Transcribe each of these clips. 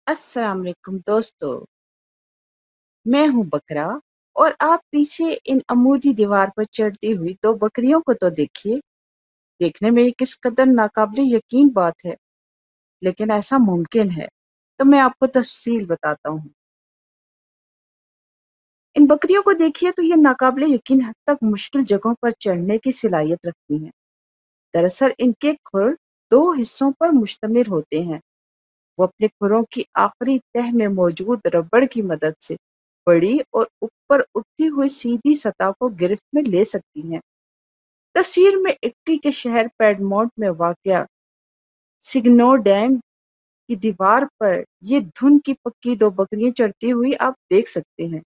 अस्सलाम वालेकुम दोस्तों, मैं हूँ बकरा और आप पीछे इन अमूदी दीवार पर चढ़ती हुई दो बकरियों को तो देखिए। देखने में ये किस कदर नाकाबिले यकीन बात है, लेकिन ऐसा मुमकिन है। तो मैं आपको तफसील बताता हूँ। इन बकरियों को देखिए तो ये नाकाबिले यकीन हद तक मुश्किल जगहों पर चढ़ने की सलाहियत रखती हैं। दरअसल इनके खुर दो हिस्सों पर मुश्तमिल होते हैं। वो अपने खुरों की आखिरी तह में मौजूद रबड़ की मदद से बड़ी और ऊपर उठती हुई सीधी सतह को गिरफ्त में ले सकती हैं। तस्वीर में इटली के शहर पेडमोंट में वाक़या सिग्नो डैम की दीवार पर ये धुन की पक्की दो बकरियां चढ़ती हुई आप देख सकते हैं।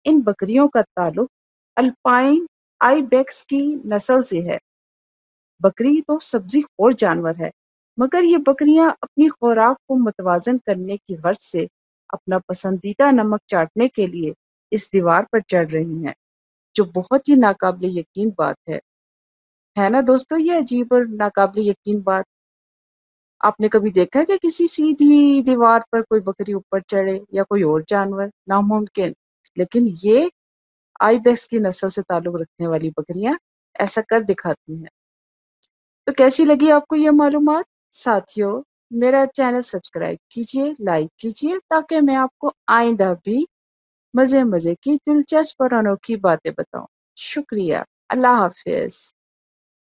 इन बकरियों का ताल्लुक अल्पाइन आइबेक्स की नस्ल से है। बकरी तो सब्जी खोर जानवर है, मगर ये बकरियां अपनी खुराक को मुतवाजन करने की गर्ज से अपना पसंदीदा नमक चाटने के लिए इस दीवार पर चढ़ रही हैं, जो बहुत ही नाकाबिले यकीन बात है ना दोस्तों? ये अजीब और नाकाबिले यकीन बात। आपने कभी देखा है कि किसी सीधी दीवार पर कोई बकरी ऊपर चढ़े या कोई और जानवर? नामुमकिन। लेकिन ये आइबेक्स की नस्ल से ताल्लुक रखने वाली बकरियां ऐसा कर दिखाती हैं। तो कैसी लगी आपको ये मालूमात? साथियों, मेरा चैनल सब्सक्राइब कीजिए, लाइक कीजिए ताकि मैं आपको आइंदा भी मज़े-मज़े की दिलचस्प और अनोखी बातें बताऊं। शुक्रिया। अल्लाह हाफ़िज़।